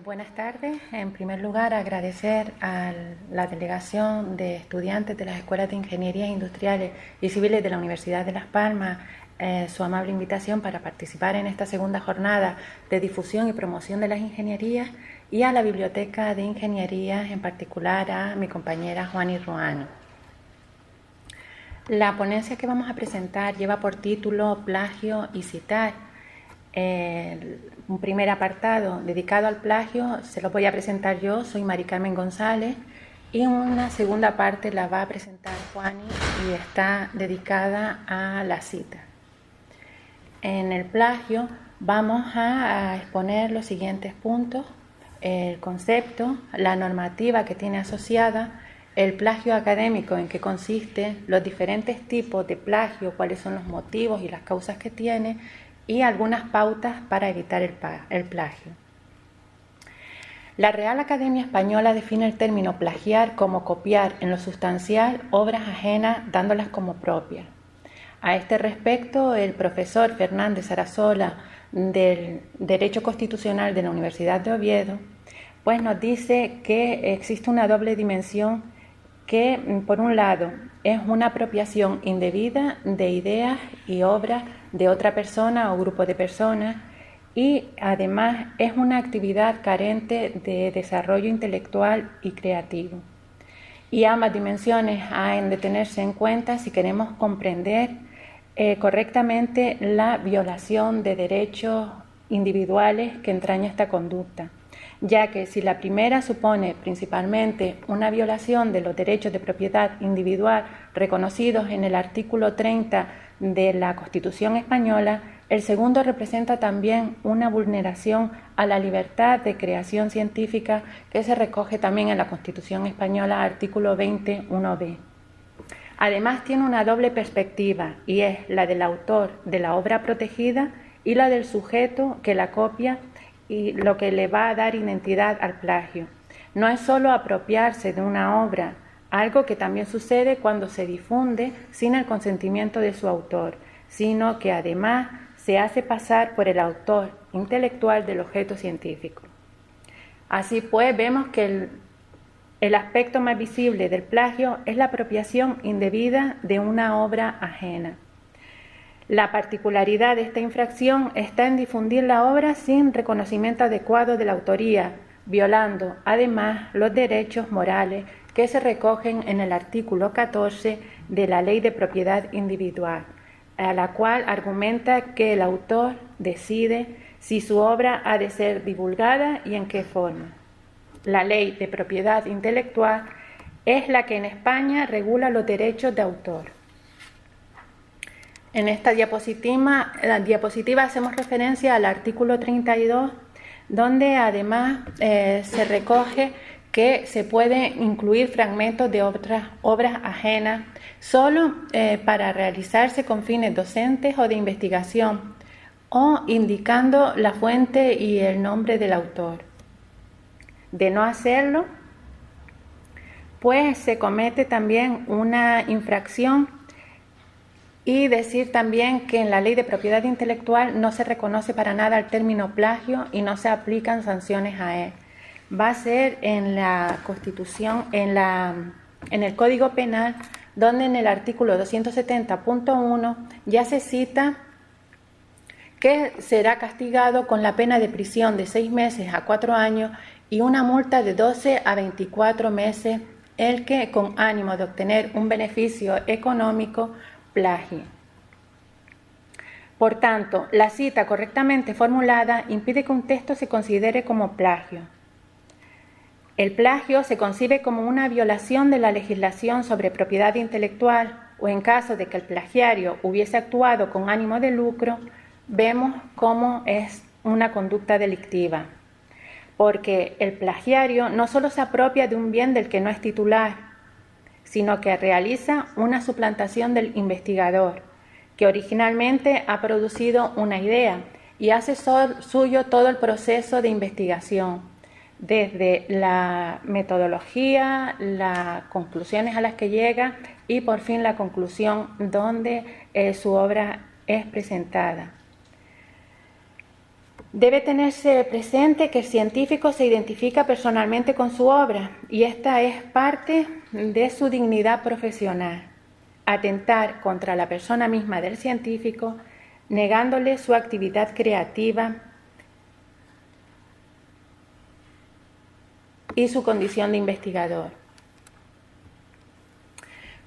Buenas tardes. En primer lugar, agradecer a la delegación de estudiantes de las Escuelas de Ingeniería Industriales y Civiles de la Universidad de Las Palmas su amable invitación para participar en esta segunda jornada de difusión y promoción de las ingenierías, y a la Biblioteca de Ingenierías, en particular a mi compañera Juani Ruano. La ponencia que vamos a presentar lleva por título Plagio y citar. Un primer apartado dedicado al plagio se lo voy a presentar yo, soy Mari Carmen González, y una segunda parte la va a presentar Juani y está dedicada a la cita. En el plagio vamos a exponer los siguientes puntos: el concepto, la normativa que tiene asociada, el plagio académico, en qué consiste, los diferentes tipos de plagio, cuáles son los motivos y las causas que tiene, y algunas pautas para evitar el plagio. La Real Academia Española define el término plagiar como copiar en lo sustancial obras ajenas dándolas como propias. A este respecto, el profesor Fernández Sarasola del Derecho Constitucional de la Universidad de Oviedo pues nos dice que existe una doble dimensión que, por un lado, es una apropiación indebida de ideas y obras de otra persona o grupo de personas, y además es una actividad carente de desarrollo intelectual y creativo. Y ambas dimensiones han de tenerse en cuenta si queremos comprender correctamente la violación de derechos individuales que entraña esta conducta, ya que si la primera supone principalmente una violación de los derechos de propiedad individual reconocidos en el artículo 30 de la Constitución española, el segundo representa también una vulneración a la libertad de creación científica que se recoge también en la Constitución española, artículo 20(1)b. Además, tiene una doble perspectiva, y es la del autor de la obra protegida y la del sujeto que la copia, y lo que le va a dar identidad al plagio. No es solo apropiarse de una obra, algo que también sucede cuando se difunde sin el consentimiento de su autor, sino que además se hace pasar por el autor intelectual del objeto científico. Así pues, vemos que el aspecto más visible del plagio es la apropiación indebida de una obra ajena. La particularidad de esta infracción está en difundir la obra sin reconocimiento adecuado de la autoría, violando además los derechos morales que se recogen en el artículo 14 de la Ley de Propiedad Individual, a la cual argumenta que el autor decide si su obra ha de ser divulgada y en qué forma. La Ley de Propiedad Intelectual es la que en España regula los derechos de autor. En esta diapositiva hacemos referencia al artículo 32, donde además se recoge que se pueden incluir fragmentos de otras obras ajenas solo para realizarse con fines docentes o de investigación, o indicando la fuente y el nombre del autor. De no hacerlo, pues se comete también una infracción. Y decir también que en la Ley de Propiedad Intelectual no se reconoce para nada el término plagio y no se aplican sanciones a él. Va a ser en la Constitución, en el Código Penal, donde en el artículo 270.1 ya se cita que será castigado con la pena de prisión de 6 meses a 4 años y una multa de 12 a 24 meses el que, con ánimo de obtener un beneficio económico, plagie. Por tanto, la cita correctamente formulada impide que un texto se considere como plagio. El plagio se concibe como una violación de la legislación sobre propiedad intelectual, o en caso de que el plagiario hubiese actuado con ánimo de lucro, vemos cómo es una conducta delictiva. Porque el plagiario no solo se apropia de un bien del que no es titular, sino que realiza una suplantación del investigador, que originalmente ha producido una idea y hace suyo todo el proceso de investigación, desde la metodología, las conclusiones a las que llega y por fin la conclusión donde su obra es presentada. Debe tenerse presente que el científico se identifica personalmente con su obra y esta es parte de su dignidad profesional. Atentar contra la persona misma del científico, negándole su actividad creativa y su condición de investigador.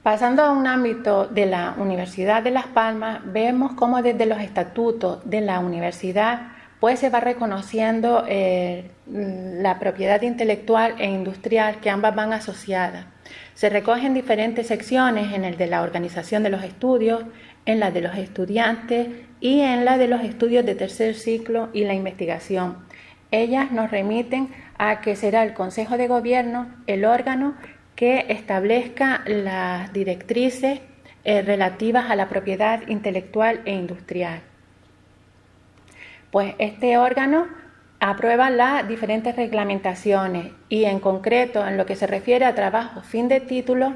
Pasando a un ámbito de la Universidad de Las Palmas, vemos cómo desde los estatutos de la universidad pues se va reconociendo la propiedad intelectual e industrial, que ambas van asociadas. Se recogen diferentes secciones en el de la organización de los estudios, en la de los estudiantes y en la de los estudios de tercer ciclo y la investigación. Ellas nos remiten a que será el Consejo de Gobierno el órgano que establezca las directrices relativas a la propiedad intelectual e industrial. Pues este órgano aprueba las diferentes reglamentaciones y en concreto en lo que se refiere a trabajo fin de título,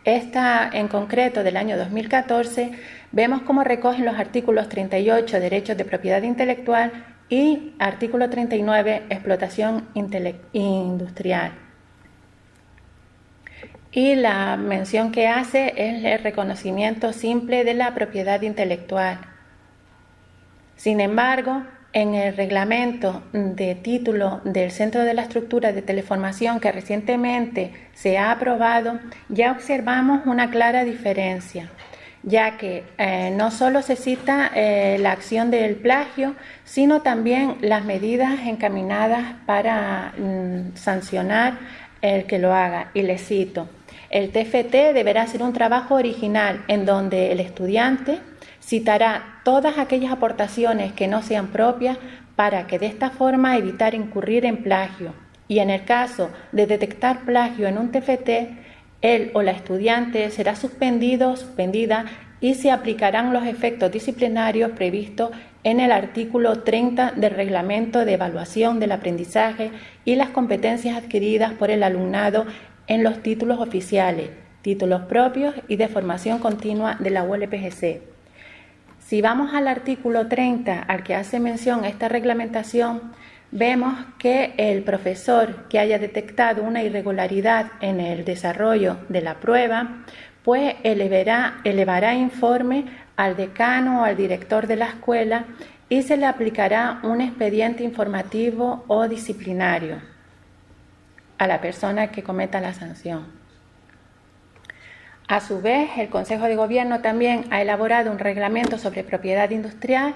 esta en concreto del año 2014, vemos cómo recogen los artículos 38, derechos de propiedad intelectual, y artículo 39, explotación industrial. Y la mención que hace es el reconocimiento simple de la propiedad intelectual. Sin embargo, en el reglamento de título del Centro de la Estructura de Teleformación que recientemente se ha aprobado, ya observamos una clara diferencia, ya que no solo se cita la acción del plagio, sino también las medidas encaminadas para sancionar el que lo haga. Y les cito: el TFT deberá ser un trabajo original en donde el estudiante citará todas aquellas aportaciones que no sean propias para que de esta forma evitar incurrir en plagio. Y en el caso de detectar plagio en un TFT, él o la estudiante será suspendido, suspendida y se aplicarán los efectos disciplinarios previstos en el artículo 30 del Reglamento de Evaluación del Aprendizaje y las competencias adquiridas por el alumnado en los títulos oficiales, títulos propios y de formación continua de la ULPGC. Si vamos al artículo 30, al que hace mención esta reglamentación, vemos que el profesor que haya detectado una irregularidad en el desarrollo de la prueba, pues elevará informe al decano o al director de la escuela y se le aplicará un expediente informativo o disciplinario a la persona que cometa la sanción. A su vez, el Consejo de Gobierno también ha elaborado un reglamento sobre propiedad industrial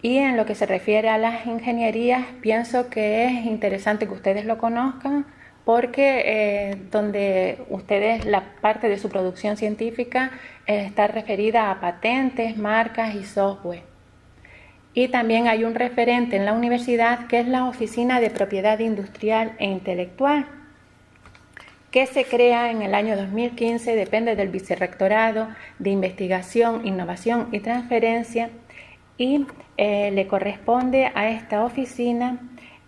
y en lo que se refiere a las ingenierías, pienso que es interesante que ustedes lo conozcan porque donde ustedes, la parte de su producción científica está referida a patentes, marcas y software. Y también hay un referente en la universidad que es la Oficina de Propiedad Industrial e Intelectual, que se crea en el año 2015, depende del Vicerrectorado de Investigación, Innovación y Transferencia y le corresponde a esta oficina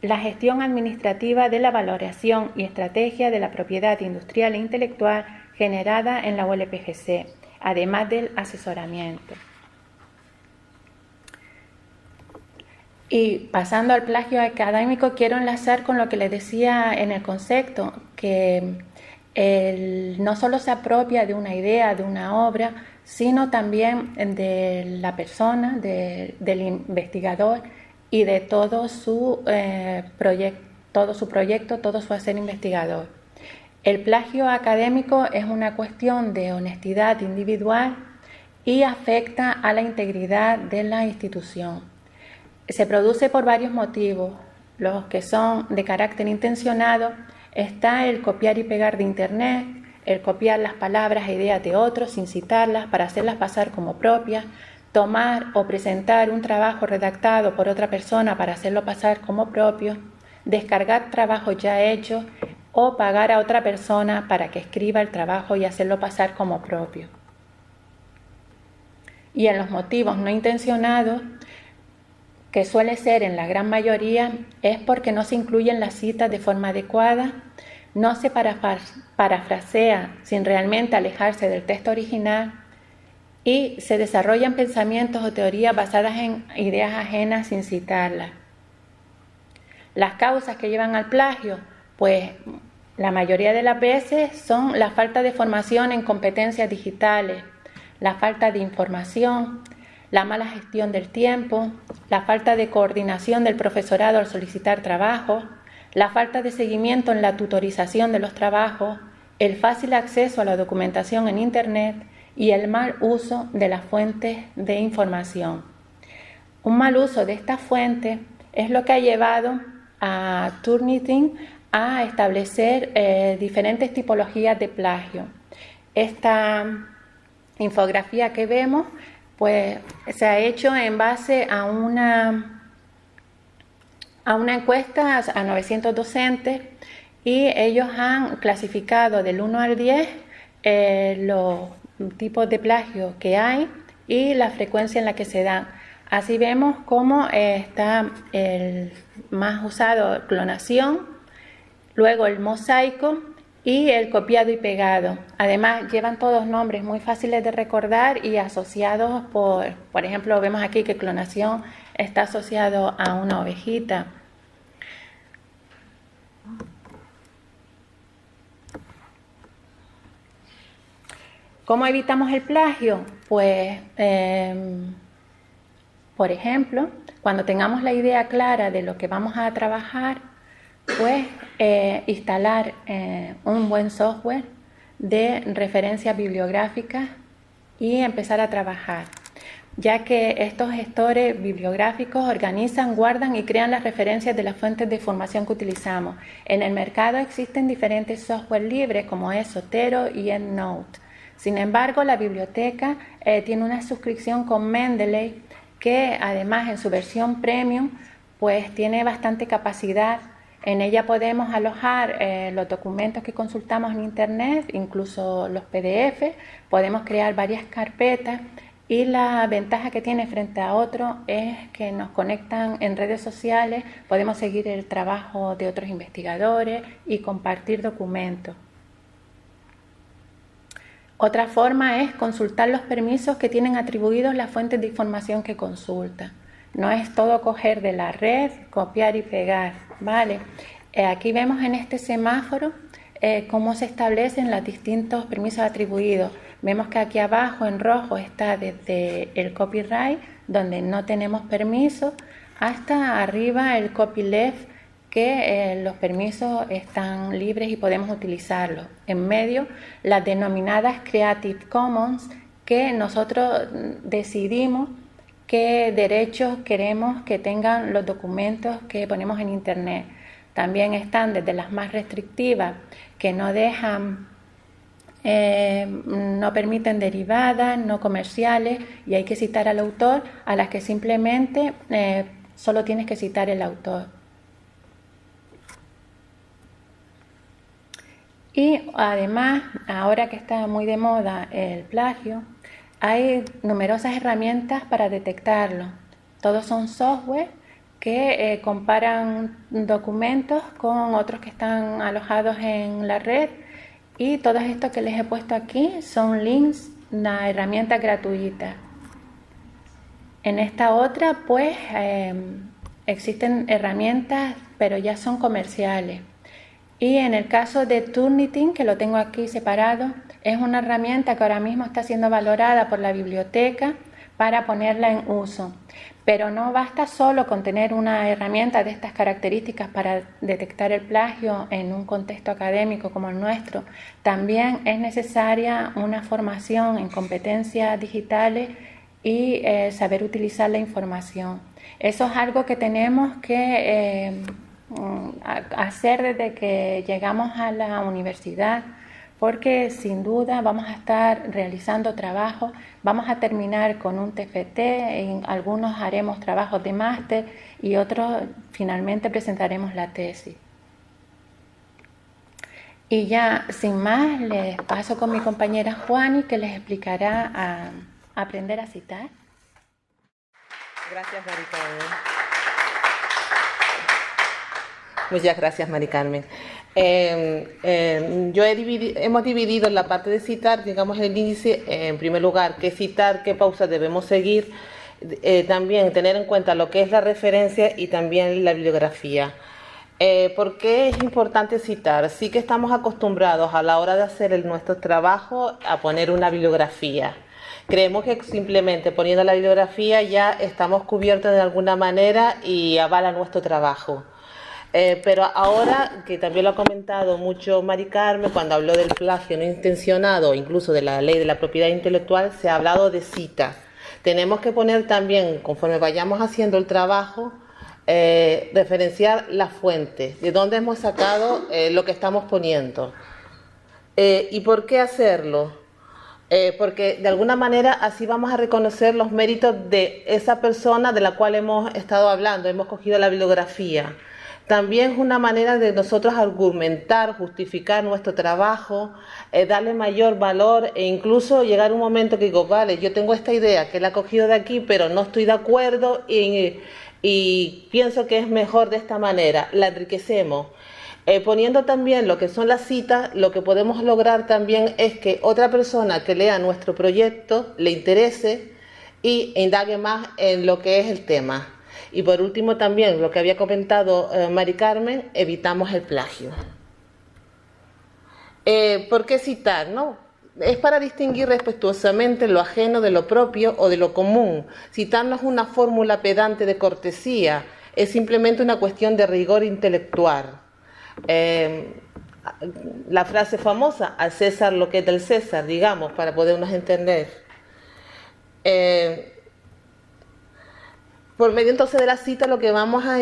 la gestión administrativa de la valoración y estrategia de la propiedad industrial e intelectual generada en la ULPGC, además del asesoramiento. Y pasando al plagio académico, quiero enlazar con lo que les decía en el concepto, que no solo se apropia de una idea, de una obra, sino también de la persona, del investigador y de todo su proyecto, todo su hacer investigador. El plagio académico es una cuestión de honestidad individual y afecta a la integridad de la institución. Se produce por varios motivos. Los que son de carácter intencionado está el copiar y pegar de internet, el copiar las palabras e ideas de otros sin citarlas para hacerlas pasar como propias, tomar o presentar un trabajo redactado por otra persona para hacerlo pasar como propio, descargar trabajos ya hechos o pagar a otra persona para que escriba el trabajo y hacerlo pasar como propio. Y en los motivos no intencionados, que suele ser en la gran mayoría, es porque no se incluyen las citas de forma adecuada, no se parafrasea sin realmente alejarse del texto original y se desarrollan pensamientos o teorías basadas en ideas ajenas sin citarlas. Las causas que llevan al plagio, pues la mayoría de las veces son la falta de formación en competencias digitales, la falta de información, la mala gestión del tiempo, la falta de coordinación del profesorado al solicitar trabajo, la falta de seguimiento en la tutorización de los trabajos, el fácil acceso a la documentación en Internet y el mal uso de las fuentes de información. Un mal uso de estas fuentes es lo que ha llevado a Turnitin a establecer diferentes tipologías de plagio. Esta infografía que vemos pues se ha hecho en base a una encuesta a 900 docentes y ellos han clasificado del 1 al 10 los tipos de plagio que hay y la frecuencia en la que se dan. Así vemos cómo está el más usado, clonación, luego el mosaico y el copiado y pegado. Además, llevan todos nombres muy fáciles de recordar y asociados por ejemplo, vemos aquí que clonación está asociado a una ovejita. ¿Cómo evitamos el plagio? Pues, por ejemplo, cuando tengamos la idea clara de lo que vamos a trabajar, pues instalar un buen software de referencias bibliográficas y empezar a trabajar, ya que estos gestores bibliográficos organizan, guardan y crean las referencias de las fuentes de información que utilizamos. En el mercado existen diferentes software libres como es Zotero y EndNote. Sin embargo, la biblioteca tiene una suscripción con Mendeley que además en su versión premium pues tiene bastante capacidad. En ella podemos alojar los documentos que consultamos en Internet, incluso los PDF, podemos crear varias carpetas y la ventaja que tiene frente a otro es que nos conectan en redes sociales, podemos seguir el trabajo de otros investigadores y compartir documentos. Otra forma es consultar los permisos que tienen atribuidos las fuentes de información que consulta. No es todo coger de la red, copiar y pegar, ¿vale? Aquí vemos en este semáforo cómo se establecen los distintos permisos atribuidos. Vemos que aquí abajo en rojo está desde el copyright, donde no tenemos permiso, hasta arriba el copyleft, que los permisos están libres y podemos utilizarlos. En medio, las denominadas Creative Commons, que nosotros decidimos qué derechos queremos que tengan los documentos que ponemos en Internet. También están desde las más restrictivas, que no dejan, no permiten derivadas, no comerciales, y hay que citar al autor, a las que simplemente solo tienes que citar el autor. Y además, ahora que está muy de moda el plagio, hay numerosas herramientas para detectarlo. Todos son software que comparan documentos con otros que están alojados en la red, y todo esto que les he puesto aquí son links a herramientas gratuitas. En esta otra, pues, existen herramientas, pero ya son comerciales. Y en el caso de Turnitin, que lo tengo aquí separado, es una herramienta que ahora mismo está siendo valorada por la biblioteca para ponerla en uso. Pero no basta solo con tener una herramienta de estas características para detectar el plagio en un contexto académico como el nuestro. También es necesaria una formación en competencias digitales y saber utilizar la información. Eso es algo que tenemos que hacer desde que llegamos a la universidad, porque sin duda vamos a estar realizando trabajos, vamos a terminar con un TFT, y algunos haremos trabajos de máster y otros finalmente presentaremos la tesis. Y ya sin más les paso con mi compañera Juani, que les explicará a aprender a citar. Gracias, Mari Carmen. Muchas gracias, Mari Carmen. Hemos dividido la parte de citar, digamos, el índice, en primer lugar, qué citar, qué pausa debemos seguir, también tener en cuenta lo que es la referencia y también la bibliografía. ¿Por qué es importante citar? Sí que estamos acostumbrados a la hora de hacer nuestro trabajo a poner una bibliografía. Creemos que simplemente poniendo la bibliografía ya estamos cubiertos de alguna manera y avala nuestro trabajo. Pero ahora, que también lo ha comentado mucho Mari Carmen, cuando habló del plagio no intencionado, incluso de la ley de la propiedad intelectual, se ha hablado de citas. Tenemos que poner también, conforme vayamos haciendo el trabajo, referenciar la fuente, de dónde hemos sacado lo que estamos poniendo. ¿Y por qué hacerlo? Porque de alguna manera así vamos a reconocer los méritos de esa persona de la cual hemos estado hablando, hemos cogido la bibliografía. También es una manera de nosotros argumentar, justificar nuestro trabajo, darle mayor valor e incluso llegar a un momento que digo, vale, yo tengo esta idea que la he cogido de aquí, pero no estoy de acuerdo y pienso que es mejor de esta manera, la enriquecemos. Poniendo también lo que son las citas, lo que podemos lograr también es que otra persona que lea nuestro proyecto le interese y indague más en lo que es el tema. Y por último también, lo que había comentado Mari Carmen, evitamos el plagio. ¿Por qué citar, no? Es para distinguir respetuosamente lo ajeno de lo propio o de lo común. Citar no es una fórmula pedante de cortesía, es simplemente una cuestión de rigor intelectual. La frase famosa, al César lo que es del César, digamos, para podernos entender. Por medio entonces de la cita lo que vamos a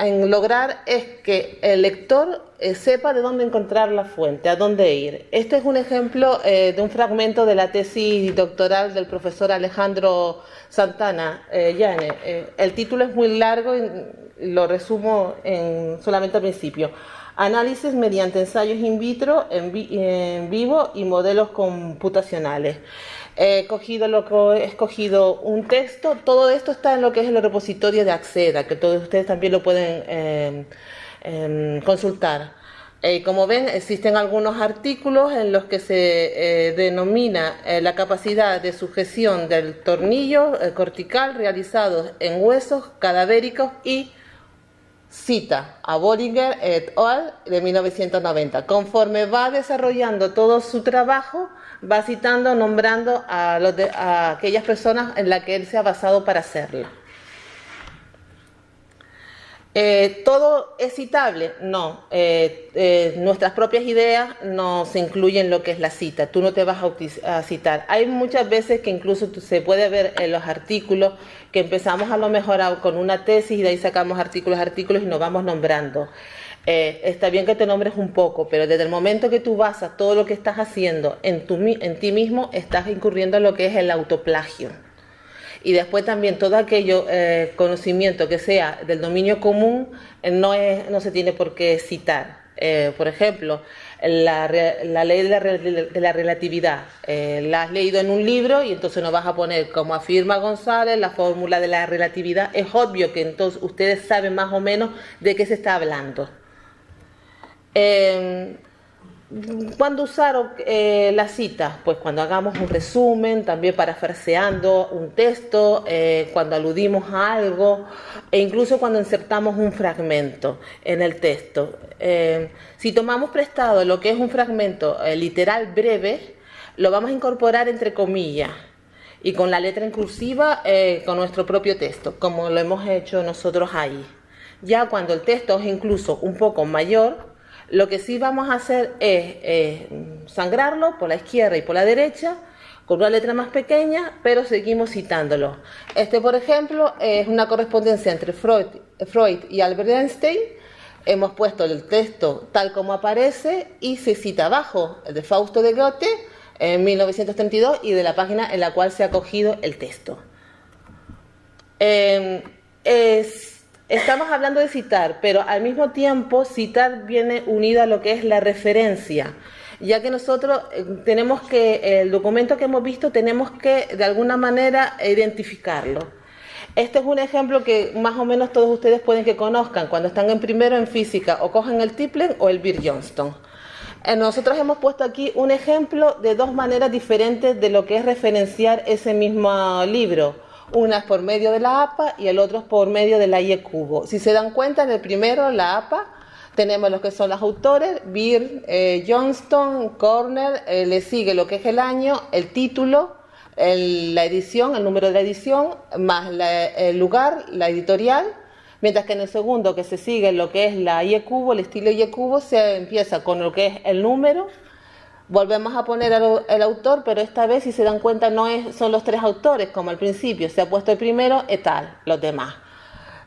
lograr es que el lector sepa de dónde encontrar la fuente, a dónde ir. Este es un ejemplo de un fragmento de la tesis doctoral del profesor Alejandro Santana Llane. El título es muy largo y lo resumo solamente al principio. Análisis mediante ensayos in vitro, en vivo y modelos computacionales. He escogido un texto, todo esto está en lo que es el repositorio de Acceda, que todos ustedes también lo pueden consultar. Como ven, existen algunos artículos en los que se denomina la capacidad de sujeción del tornillo cortical realizados en huesos cadavéricos y cita a Bollinger et al. De 1990. Conforme va desarrollando todo su trabajo, va citando, nombrando a aquellas personas en las que él se ha basado para hacerlo. ¿Todo es citable? No. Nuestras propias ideas no se incluyen en lo que es la cita. Tú no te vas a citar. Hay muchas veces que incluso se puede ver en los artículos que empezamos a lo mejor con una tesis y de ahí sacamos artículos y nos vamos nombrando. Está bien que te nombres un poco, pero desde el momento que tú basas todo lo que estás haciendo en ti mismo, estás incurriendo en lo que es el autoplagio. Y después también todo aquello conocimiento que sea del dominio común no se tiene por qué citar. Por ejemplo, la ley de la relatividad. La has leído en un libro y entonces no vas a poner, como afirma González, la fórmula de la relatividad. Es obvio que entonces ustedes saben más o menos de qué se está hablando. ¿Cuándo usar las citas? Pues cuando hagamos un resumen, también parafraseando un texto, cuando aludimos a algo e incluso cuando insertamos un fragmento en el texto. Si tomamos prestado lo que es un fragmento literal breve, lo vamos a incorporar entre comillas y con la letra en cursiva con nuestro propio texto, como lo hemos hecho nosotros ahí. Ya cuando el texto es incluso un poco mayor, lo que sí vamos a hacer es sangrarlo por la izquierda y por la derecha con una letra más pequeña, pero seguimos citándolo. Por ejemplo, es una correspondencia entre Freud y Albert Einstein. Hemos puesto el texto tal como aparece y se cita abajo el de Fausto de Goethe en 1932 y de la página en la cual se ha cogido el texto. Estamos hablando de citar, pero al mismo tiempo citar viene unida a lo que es la referencia, ya que nosotros tenemos que, el documento que hemos visto, tenemos que de alguna manera identificarlo. Este es un ejemplo que más o menos todos ustedes pueden que conozcan cuando están en primero en física, o cogen el Tiplen o el Beer-Johnston. Nosotros hemos puesto aquí un ejemplo de dos maneras diferentes de lo que es referenciar ese mismo libro. Una es por medio de la APA y el otro es por medio de la IE Cubo. Si se dan cuenta, en el primero, la APA, tenemos los que son los autores, Beer, Johnston, Cornell, le sigue lo que es el año, el título, la edición, el número de la edición, más el lugar, la editorial, mientras que en el segundo, que se sigue lo que es la IE Cubo, el estilo IE Cubo, se empieza con lo que es el número. Volvemos a poner el autor, pero esta vez, si se dan cuenta, son los tres autores, como al principio, se ha puesto el primero, et al, los demás.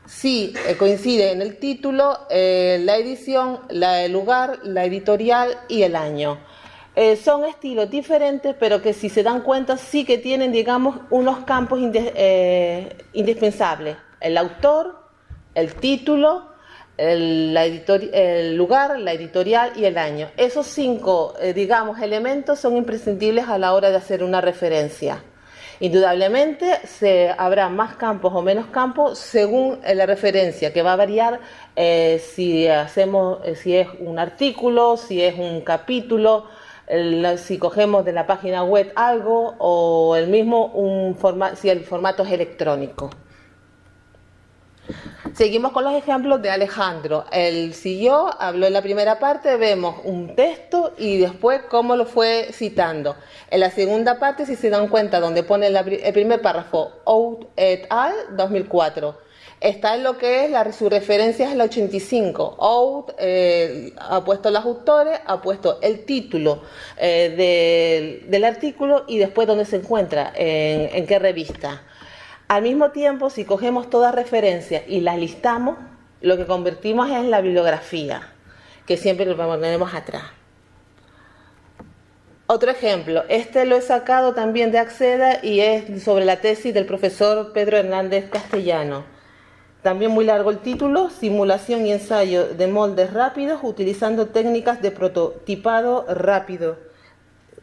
Sí, coincide en el título, la edición, el lugar, la editorial y el año. Son estilos diferentes, pero que si se dan cuenta, sí que tienen, digamos, unos campos indispensables. El autor, el título, el lugar, la editorial y el año. Esos 5, digamos, elementos son imprescindibles a la hora de hacer una referencia. Indudablemente habrá más campos o menos campos según la referencia, que va a variar si es un artículo, si es un capítulo, si cogemos de la página web algo, o si el formato es electrónico. Seguimos con los ejemplos de Alejandro. Él siguió, habló en la primera parte, vemos un texto y después cómo lo fue citando. En la segunda parte, si se dan cuenta, donde pone el primer párrafo, Out et al. 2004, está en lo que es su referencia es el 85. Out ha puesto los autores, ha puesto el título del artículo y después dónde se encuentra, en qué revista. Al mismo tiempo, si cogemos todas referencias y las listamos, lo que convertimos es en la bibliografía, que siempre lo ponemos atrás. Otro ejemplo, este lo he sacado también de Acceda y es sobre la tesis del profesor Pedro Hernández Castellano. También muy largo el título, simulación y ensayo de moldes rápidos utilizando técnicas de prototipado rápido.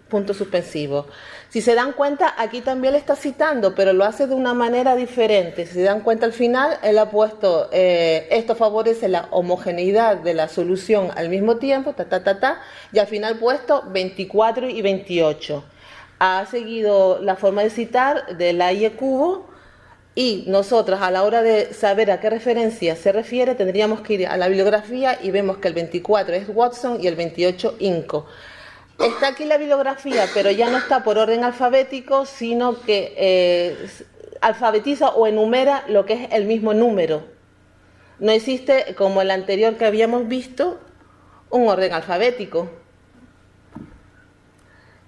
Punto suspensivo. Si se dan cuenta, aquí también le está citando, pero lo hace de una manera diferente. Si se dan cuenta al final, él ha puesto, esto favorece la homogeneidad de la solución al mismo tiempo, y al final puesto 24 y 28. Ha seguido la forma de citar de la IE Cubo, y nosotros a la hora de saber a qué referencia se refiere, tendríamos que ir a la bibliografía y vemos que el 24 es Watson y el 28 Inco. Está aquí la bibliografía, pero ya no está por orden alfabético, sino que alfabetiza o enumera lo que es el mismo número. No existe, como el anterior que habíamos visto, un orden alfabético.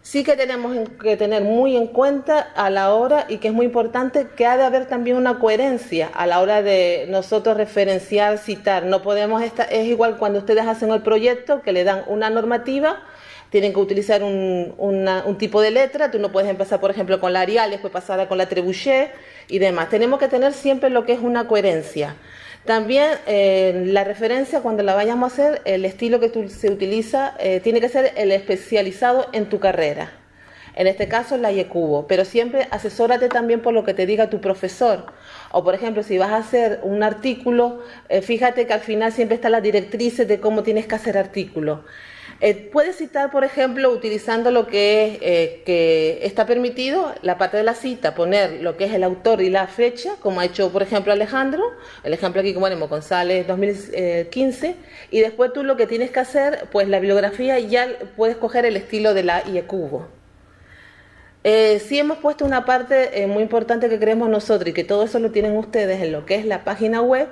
Sí que tenemos que tener muy en cuenta a la hora, y que es muy importante, que ha de haber también una coherencia a la hora de nosotros referenciar, citar. No podemos es igual cuando ustedes hacen el proyecto, que le dan una normativa, tienen que utilizar un tipo de letra. Tú no puedes empezar, por ejemplo, con la Arial, después pasar con la Trebuchet y demás. Tenemos que tener siempre lo que es una coherencia. También la referencia, cuando la vayamos a hacer, el estilo que se utiliza tiene que ser el especializado en tu carrera. En este caso, la IE Cubo. Pero siempre asesórate también por lo que te diga tu profesor. O, por ejemplo, si vas a hacer un artículo, fíjate que al final siempre están las directrices de cómo tienes que hacer artículo. Puedes citar, por ejemplo, utilizando lo que está permitido, la parte de la cita, poner lo que es el autor y la fecha, como ha hecho, por ejemplo, Alejandro. El ejemplo aquí que ponemos, González 2015, y después tú lo que tienes que hacer, pues la bibliografía, ya puedes coger el estilo de la IE Cubo. Sí hemos puesto una parte muy importante que creemos nosotros, y que todo eso lo tienen ustedes en lo que es la página web.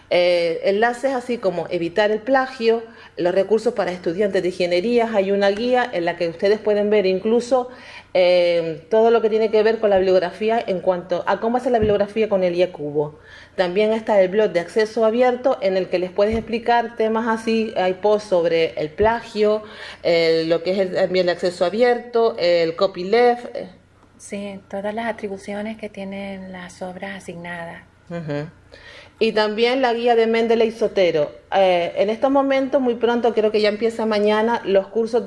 Enlaces así como evitar el plagio, los recursos para estudiantes de ingenierías. Hay una guía en la que ustedes pueden ver incluso todo lo que tiene que ver con la bibliografía en cuanto a cómo hacer la bibliografía con el IE Cubo. También está el blog de acceso abierto, en el que les puedes explicar temas así. Hay posts sobre el plagio, lo que es también el acceso abierto, el copyleft. Sí, todas las atribuciones que tienen las obras asignadas. Y también la guía de Mendeley Sotero. En estos momentos, muy pronto, creo que ya empieza mañana, los cursos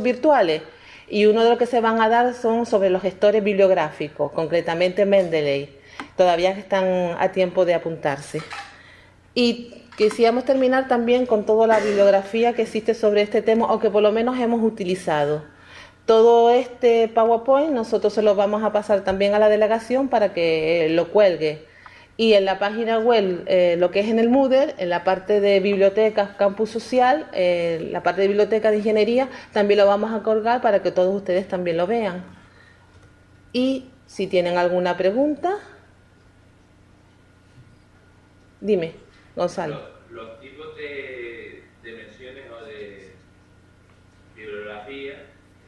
virtuales. y uno de los que se van a dar son sobre los gestores bibliográficos, concretamente Mendeley. Todavía están a tiempo de apuntarse. Y quisiéramos terminar también con toda la bibliografía que existe sobre este tema o que por lo menos hemos utilizado. Todo este PowerPoint nosotros se lo vamos a pasar también a la delegación para que lo cuelgue. Y en la página web, lo que es en el Moodle, en la parte de bibliotecas, campus social, la parte de biblioteca de ingeniería, también lo vamos a colgar para que todos ustedes también lo vean. Y si tienen alguna pregunta, dime, Gonzalo. Los tipos de menciones o de bibliografía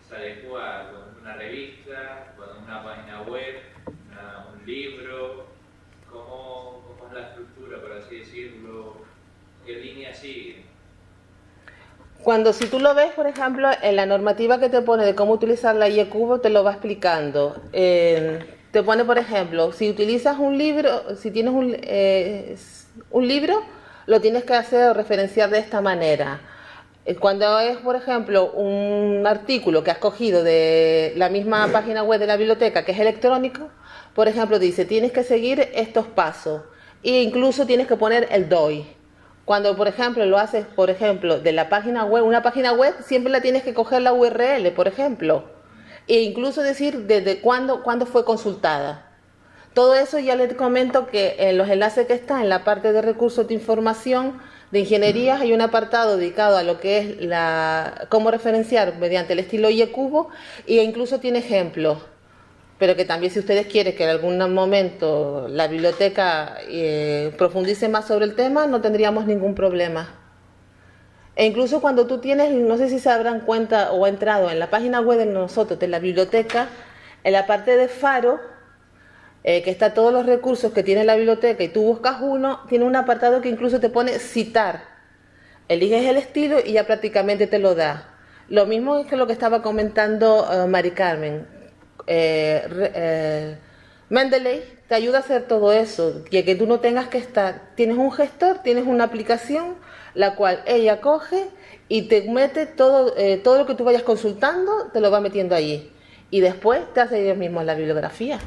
se adecua con una revista, con una página web, un libro. ¿Cómo es la estructura, por así decirlo? ¿Qué línea sigue? Si tú lo ves, por ejemplo, en la normativa que te pone de cómo utilizar la IECubo, te lo va explicando. Te pone, por ejemplo, si utilizas un libro, si tienes un libro, lo tienes que hacer o referenciar de esta manera. Cuando es, por ejemplo, un artículo que has cogido de la misma página web de la biblioteca, que es electrónico, por ejemplo, dice, tienes que seguir estos pasos e incluso tienes que poner el DOI. Cuando, por ejemplo, lo haces, por ejemplo, de la página web, una página web, siempre la tienes que coger la URL, por ejemplo, e incluso decir desde cuándo fue consultada. Todo eso ya les comento que en los enlaces que están en la parte de recursos de información de ingeniería hay un apartado dedicado a lo que es cómo referenciar mediante el estilo IECubo e incluso tiene ejemplos. Pero que también si ustedes quieren que en algún momento la biblioteca profundice más sobre el tema, no tendríamos ningún problema. E incluso cuando tú tienes, no sé si se habrán cuenta o ha entrado en la página web de nosotros, de la biblioteca, en la parte de Faro, que está todos los recursos que tiene la biblioteca y tú buscas uno, tiene un apartado que incluso te pone citar. Eliges el estilo y ya prácticamente te lo da. Lo mismo es que lo que estaba comentando Mari Carmen. Mendeley te ayuda a hacer todo eso, que tú no tengas que estar, tienes un gestor, tienes una aplicación, la cual ella coge y te mete todo lo que tú vayas consultando, te lo va metiendo allí y después te hace ellos mismos la bibliografía.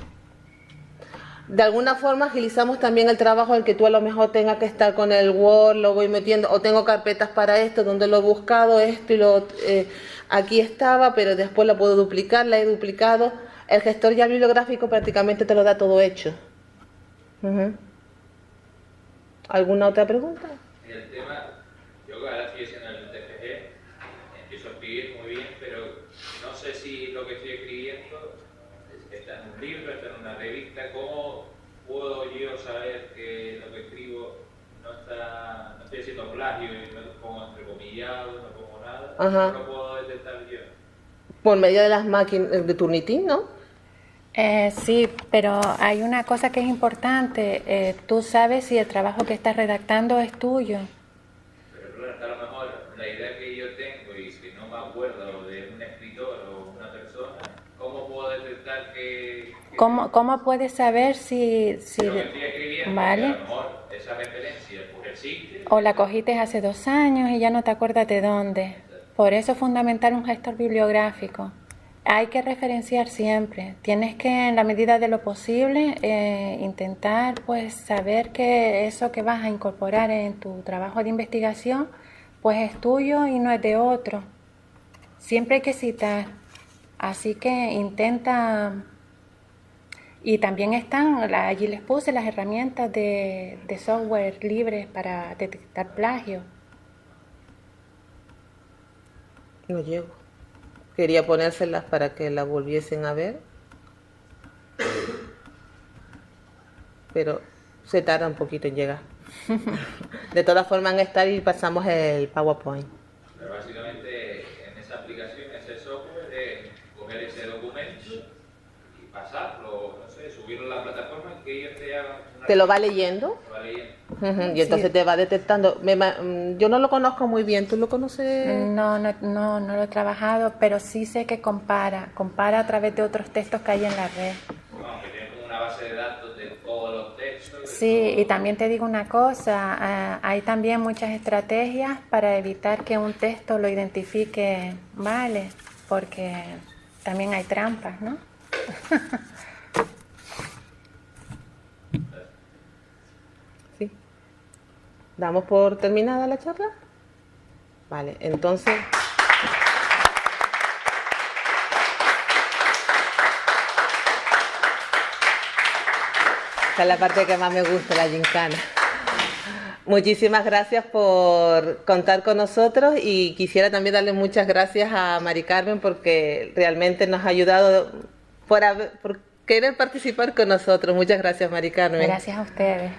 De alguna forma agilizamos también el trabajo en que tú a lo mejor tengas que estar con el Word, lo voy metiendo, o tengo carpetas para esto, donde lo he buscado, esto y aquí estaba, pero después lo puedo duplicar, la he duplicado. El gestor ya bibliográfico prácticamente te lo da todo hecho. ¿Alguna otra pregunta? El tema, yo ahora estoy haciendo el TFG, empiezo a escribir muy bien, pero no sé si lo que estoy escribiendo está en un libro, está en una revista. ¿Cómo puedo yo saber que lo que escribo no estoy haciendo plagio y no pongo entrecomillado, no pongo nada? ¿Cómo lo puedo detectar yo? Por medio de las máquinas de Turnitin, ¿no? Sí, pero hay una cosa que es importante. Tú sabes si el trabajo que estás redactando es tuyo. Pero claro, a lo mejor la idea que yo tengo y que no me acuerdo de un escritor o una persona, ¿cómo puedo detectar que ¿Cómo puedes saber si lo que estoy escribiendo, vale? a lo mejor esa referencia pues existe? O la cogiste hace 2 años y ya no te acuerdas de dónde. Por eso es fundamental un gestor bibliográfico. Hay que referenciar siempre. Tienes que, en la medida de lo posible, intentar pues saber que eso que vas a incorporar en tu trabajo de investigación pues es tuyo y no es de otro. Siempre hay que citar. Así que intenta. Y también están, allí les puse las herramientas de software libres para detectar plagio. No llego. Quería ponérselas para que la volviesen a ver, pero se tarda un poquito en llegar. De todas formas, en estar y pasamos el PowerPoint. Pero básicamente en esa aplicación, ese software, es coger ese documento y pasarlo, no sé, subirlo a la plataforma y que ellos te hagan una... ¿Te lo va leyendo? Te va leyendo. Y entonces Sí. te va detectando. Yo no lo conozco muy bien, ¿tú lo conoces? No lo he trabajado, pero sí sé que compara a través de otros textos que hay en la red. Bueno, que tiene como una base de datos de todos los textos. Sí, y también te digo una cosa, hay también muchas estrategias para evitar que un texto lo identifique, ¿vale? Porque también hay trampas, ¿no? Sí. ¿Damos por terminada la charla? Vale, entonces... Esta es la parte que más me gusta, la gincana. Muchísimas gracias por contar con nosotros y quisiera también darle muchas gracias a Mari Carmen porque realmente nos ha ayudado por querer participar con nosotros. Muchas gracias, Mari Carmen. Gracias a ustedes.